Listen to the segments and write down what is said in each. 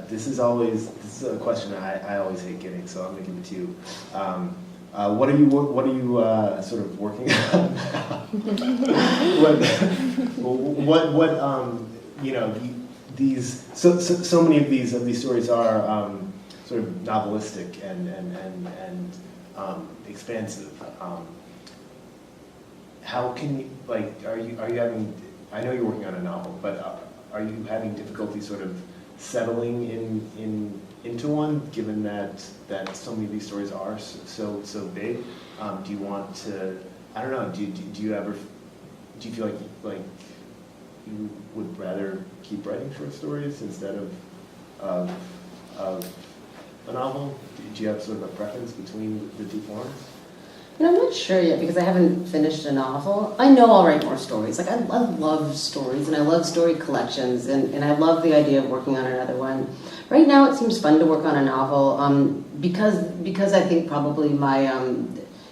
this is a question I always hate getting, so I'm gonna give it to you. What are you sort of working on now? These so many of these stories are sort of novelistic and expansive. How can you, like, are you having, I know you're working on a novel, but are you having difficulty sort of settling into one, given that so many of these stories are so big? Do you want to, I don't know, do you feel like you would rather keep writing short stories instead of a novel? Do you have sort of a preference between the two forms? I'm not sure yet because I haven't finished a novel. I know I'll write more stories. Like I love stories and I love story collections and I love the idea of working on another one. Right now it seems fun to work on a novel because I think probably my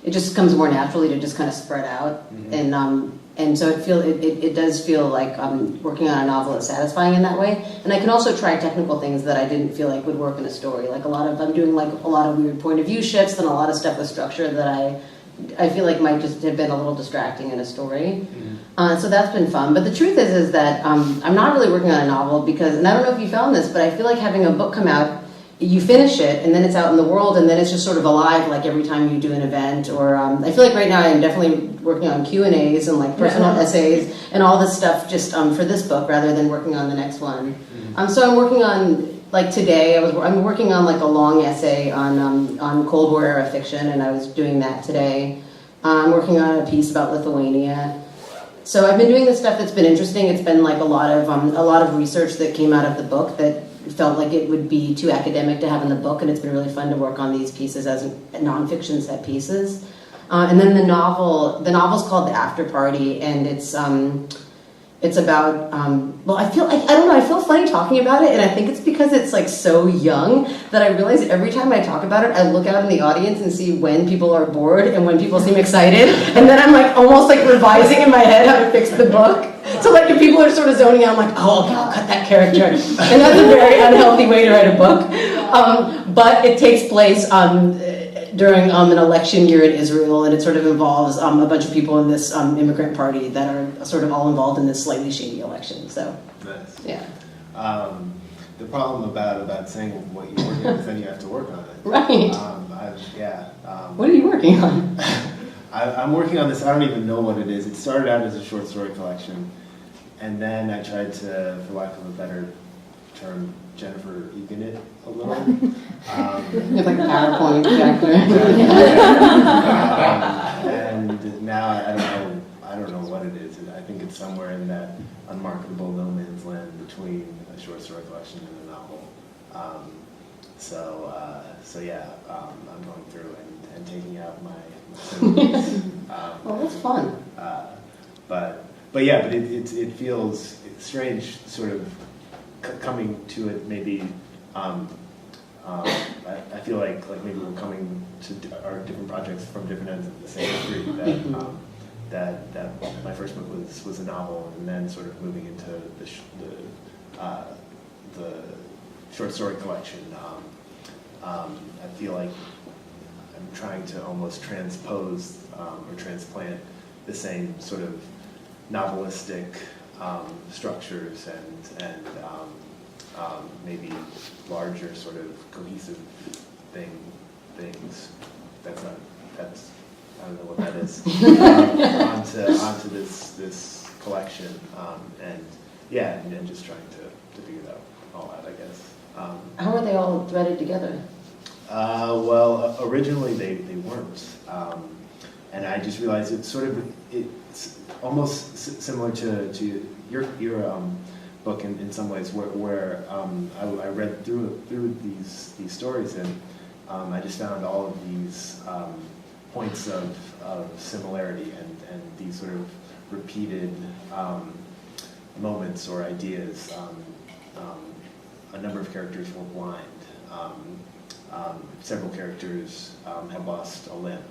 it just comes more naturally to just kind of spread out. Mm-hmm. And so it does feel like working on a novel is satisfying in that way. And I can also try technical things that I didn't feel like would work in a story. Like I'm doing like a lot of weird point of view shifts and a lot of stuff with structure that I feel like might just have been a little distracting in a story. Mm-hmm. So that's been fun. But the truth is that I'm not really working on a novel because, and I don't know if you found this, but I feel like having a book come out, you finish it and then it's out in the world and then it's just sort of alive like every time you do an event or I feel like right now I'm definitely working on Q&As and like personal essays and all this stuff just for this book rather than working on the next one. Mm-hmm. So I'm working on, like today I'm working on like a long essay on Cold War era fiction and I was doing that today. I'm working on a piece about Lithuania. So I've been doing this stuff that's been interesting. It's been like a lot of research that came out of the book that felt like it would be too academic to have in the book, and it's been really fun to work on these pieces as nonfiction set pieces. And then the novel's called The After Party, and it's about well, I don't know, I feel funny talking about it, and I think it's because it's like so young that I realize every time I talk about it, I look out in the audience and see when people are bored and when people seem excited, and then I'm like almost like revising in my head how to fix the book. So like if people are sort of zoning out, I'm like, oh, okay, I'll cut that character. And that's a very unhealthy way to write a book. But it takes place during an election year in Israel, and it sort of involves a bunch of people in this immigrant party that are sort of all involved in this slightly shady election. So, nice. Yeah. The problem about saying what you're working on is then you have to work on it. Right. What are you working on? I'm working on this. I don't even know what it is. It started out as a short story collection, and then I tried to, for lack of a better term, Jennifer Egan it a little. It's like a PowerPoint projector. And now I don't know what it is. I think it's somewhere in that unmarketable no man's land between a short story collection and a novel. So yeah, I'm going through and taking out my symbols. Well, that's fun. But it feels strange, sort of coming to it. Maybe I feel like maybe we're coming to our different projects from different ends of the same street. That my first book was a novel, and then sort of moving into the short story collection. I feel like I'm trying to almost transpose or transplant the same sort of novelistic structures and maybe larger sort of cohesive things. I don't know what that is. Onto this collection, and just trying to figure that all out, I guess. How are they all threaded together? Well, originally they weren't, and I just realized it's almost similar to your book in some ways, where I read through these stories, and I just found all of these points of similarity and these sort of repeated moments or ideas. A number of characters were blind. Several characters have lost a limb.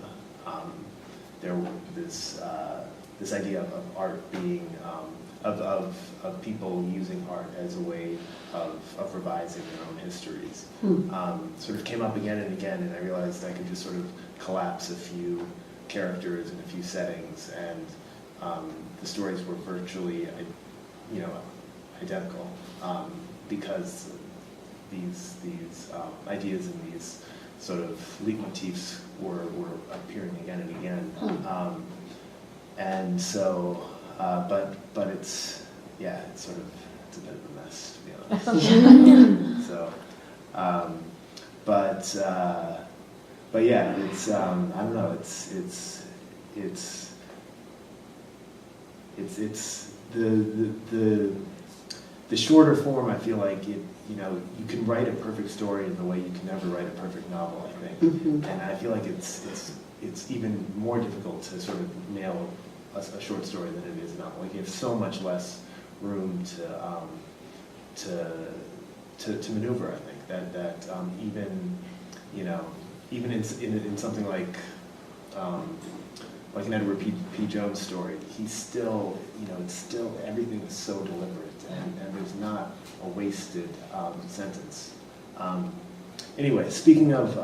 There was this idea of art being of people using art as a way of revising their own histories. Sort of came up again and again, and I realized I could just sort of collapse a few characters and a few settings, and the stories were virtually, identical, because these ideas and these sort of leitmotifs were appearing again and again. And so, but it's it's a bit of a mess, to be honest. So, but yeah, it's I don't know, it's the shorter form. I feel like you can write a perfect story in the way you can never write a perfect novel, I think. And I feel like it's even more difficult to sort of nail a short story than it is a novel. Like you have so much less room to maneuver. I think that even in something like an Edward P. Jones story, he's still, it's still, everything is so deliberate, and there's not a wasted sentence. Anyway, speaking of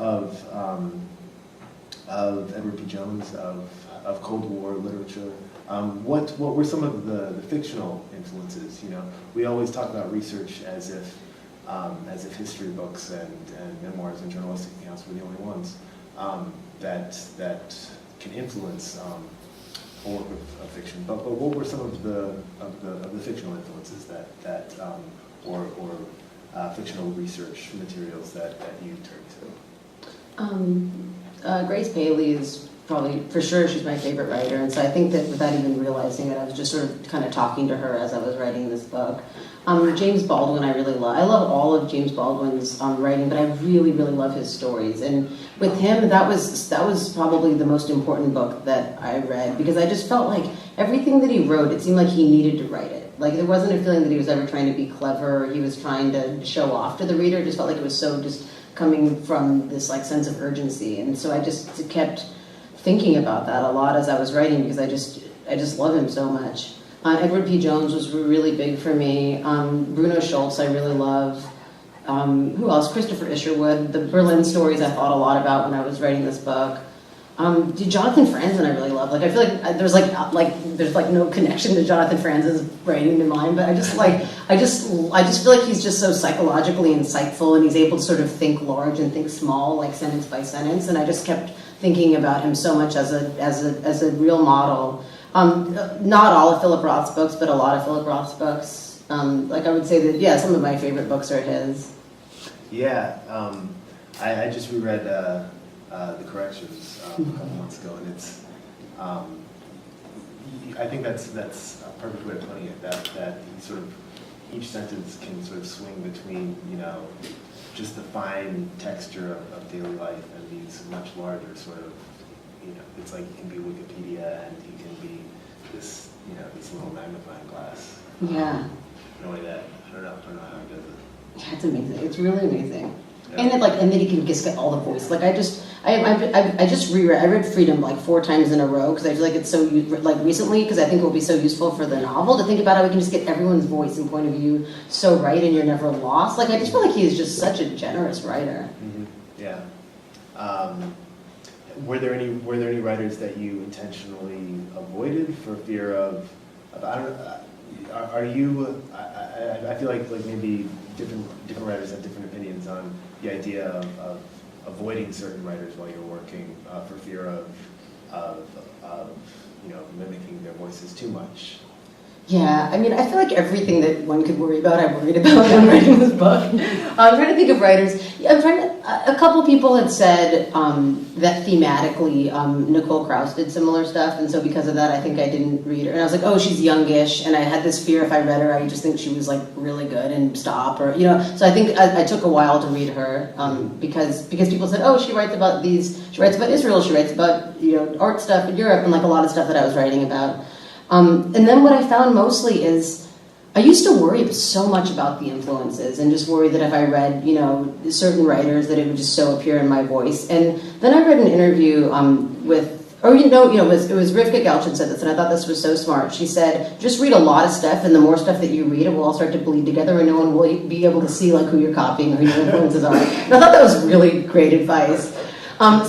Edward P. Jones, of Cold War literature, what were some of the fictional influences? We always talk about research as if history books and memoirs and journalistic accounts were the only ones that can influence a work of fiction. But what were some of the fictional influences that or fictional research materials that you turned to? Grace Paley is probably, for sure, she's my favorite writer, and so I think that without even realizing it, I was just sort of kind of talking to her as I was writing this book. James Baldwin I really love. I love all of James Baldwin's writing, but I really, really love his stories. And with him, that was probably the most important book that I read, because I just felt like everything that he wrote, it seemed like he needed to write it. Like there wasn't a feeling that he was ever trying to be clever, or he was trying to show off to the reader. It just felt like it was so just coming from this like sense of urgency. And so I just kept thinking about that a lot as I was writing, because I just love him so much. Edward P. Jones was really big for me. Bruno Schultz I really love. Who else? Christopher Isherwood. The Berlin stories I thought a lot about when I was writing this book. Jonathan Franzen I really love. Like I feel like there's no connection to Jonathan Franzen's writing to mine, but I just feel like he's just so psychologically insightful, and he's able to sort of think large and think small, like sentence by sentence. And I just kept thinking about him so much as a real model. Not all of Philip Roth's books, but a lot of Philip Roth's books. Like I would say that, some of my favorite books are his. Yeah, I just reread The Corrections a couple months ago, and it's, I think that's a perfect way of putting it, that sort of, each sentence can sort of swing between, just the fine texture of daily life and these much larger sort of, it's like he can be Wikipedia and he can be this, this little magnifying glass. Yeah. In a way that, I don't know how he does it. Yeah, it's amazing. It's really amazing. Yeah. And then he can just get all the voice. Like I read Freedom like 4 times in a row, because I feel like it's so, recently, because I think it will be so useful for the novel to think about how we can just get everyone's voice and point of view so right, and you're never lost. Like I just feel like he is just such a generous writer. Mm-hmm. Yeah. Were there any writers that you intentionally avoided for fear of I don't know, are you, I feel like maybe different writers have different opinions on the idea of avoiding certain writers while you're working for fear of mimicking their voices too much. Yeah, I mean, I feel like everything that one could worry about, I worried about when writing this book. I'm trying to think of writers. A couple people had said that thematically Nicole Krauss did similar stuff, and so because of that, I think I didn't read her. And I was like, oh, she's youngish, and I had this fear if I read her, I just think she was like really good and stop, or So I think I took a while to read her because people said, oh, she writes about Israel, she writes about art stuff in Europe, and like a lot of stuff that I was writing about. And then what I found mostly is I used to worry so much about the influences and just worry that if I read, certain writers that it would just so appear in my voice. And then I read an interview with Or it was Rivka Galchen said this, and I thought this was so smart. She said, just read a lot of stuff, and the more stuff that you read, it will all start to bleed together, and no one will be able to see like who you're copying or who your influences are. And I thought that was really great advice.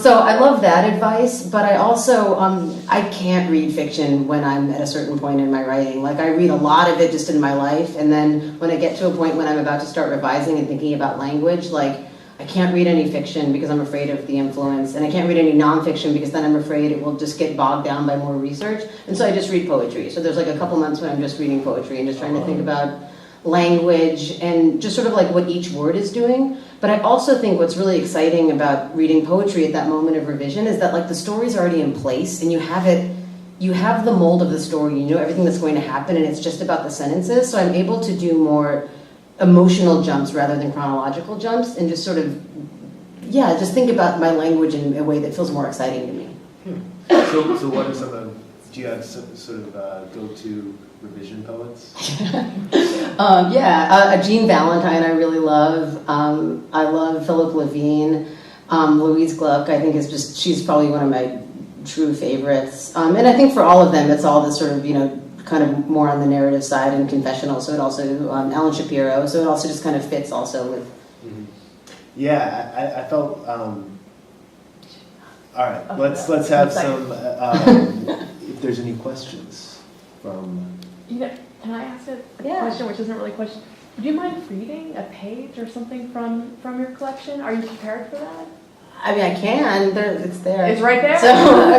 So I love that advice, but I also, I can't read fiction when I'm at a certain point in my writing. Like I read a lot of it just in my life, and then when I get to a point when I'm about to start revising and thinking about language, like I can't read any fiction because I'm afraid of the influence, and I can't read any nonfiction because then I'm afraid it will just get bogged down by more research, and so I just read poetry. So there's like a couple months when I'm just reading poetry and just trying to think about language and just sort of like what each word is doing. But I also think what's really exciting about reading poetry at that moment of revision is that like the story's already in place and you have the mold of the story, you know everything that's going to happen, and it's just about the sentences. So I'm able to do more emotional jumps rather than chronological jumps, and just sort of, just think about my language in a way that feels more exciting to me. So what are some of, do you have some sort of go-to revision poets? Jean Valentine I really love. I love Philip Levine. Louise Gluck I think she's probably one of my true favorites. And I think for all of them it's all this sort of, kind of more on the narrative side and confessional. So it also, Alan Shapiro, so it also just kind of fits also with. Mm-hmm. Yeah, I felt, all right, let's have some, if there's any questions from. Can I ask a question which isn't really a question? Would you mind reading a page or something from your collection? Are you prepared for that? I mean, I can. It's there. It's right there. So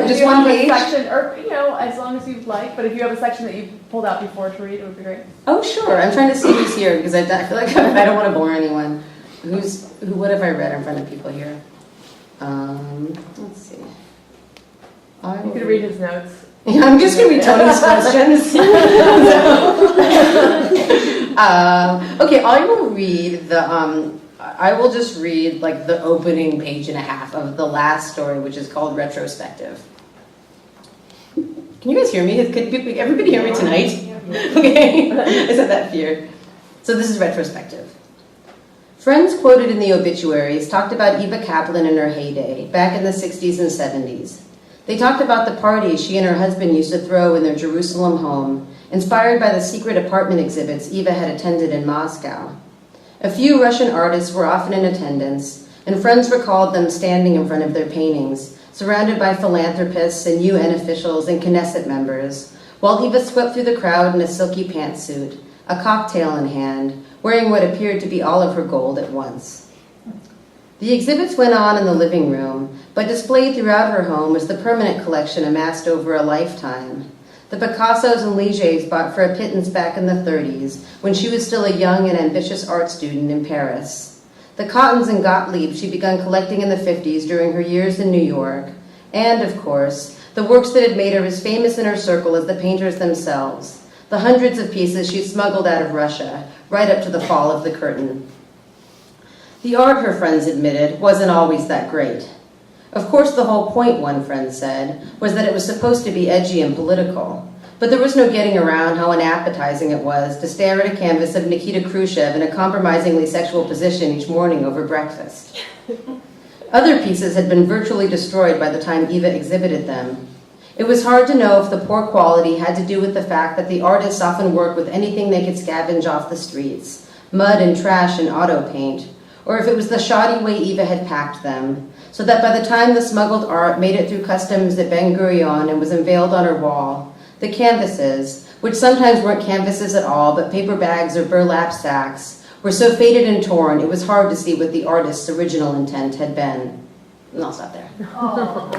just one page. Section, or as long as you'd like. But if you have a section that you pulled out before to read, it would be great. Oh, sure. I'm trying to see who's here because I feel like I don't want to bore anyone. What have I read in front of people here? Let's see. You could read his notes. Yeah, I'm just going to read Tony's questions. Okay, I will read I will just read like the opening page and a half of the last story, which is called Retrospective. Can you guys hear me? Could everybody hear me tonight? Okay, I said that fear. So this is Retrospective. Friends quoted in the obituaries talked about Eva Kaplan in her heyday, back in the 60s and 70s. They talked about the parties she and her husband used to throw in their Jerusalem home, inspired by the secret apartment exhibits Eva had attended in Moscow. A few Russian artists were often in attendance, and friends recalled them standing in front of their paintings, surrounded by philanthropists and UN officials and Knesset members, while Eva swept through the crowd in a silky pantsuit, a cocktail in hand, wearing what appeared to be all of her gold at once. The exhibits went on in the living room, but displayed throughout her home was the permanent collection amassed over a lifetime. The Picassos and Ligets bought for a pittance back in the 30s, when she was still a young and ambitious art student in Paris. The Cottons and Gottlieb she began collecting in the 50s during her years in New York. And, of course, the works that had made her as famous in her circle as the painters themselves. The hundreds of pieces she smuggled out of Russia, right up to the fall of the curtain. The art, her friends admitted, wasn't always that great. Of course, the whole point, one friend said, was that it was supposed to be edgy and political. But there was no getting around how unappetizing it was to stare at a canvas of Nikita Khrushchev in a compromisingly sexual position each morning over breakfast. Other pieces had been virtually destroyed by the time Eva exhibited them. It was hard to know if the poor quality had to do with the fact that the artists often worked with anything they could scavenge off the streets, mud and trash and auto paint, or if it was the shoddy way Eva had packed them, so that by the time the smuggled art made it through customs at Ben Gurion and was unveiled on her wall, the canvases, which sometimes weren't canvases at all, but paper bags or burlap sacks, were so faded and torn it was hard to see what the artist's original intent had been. And I'll stop there. Oh.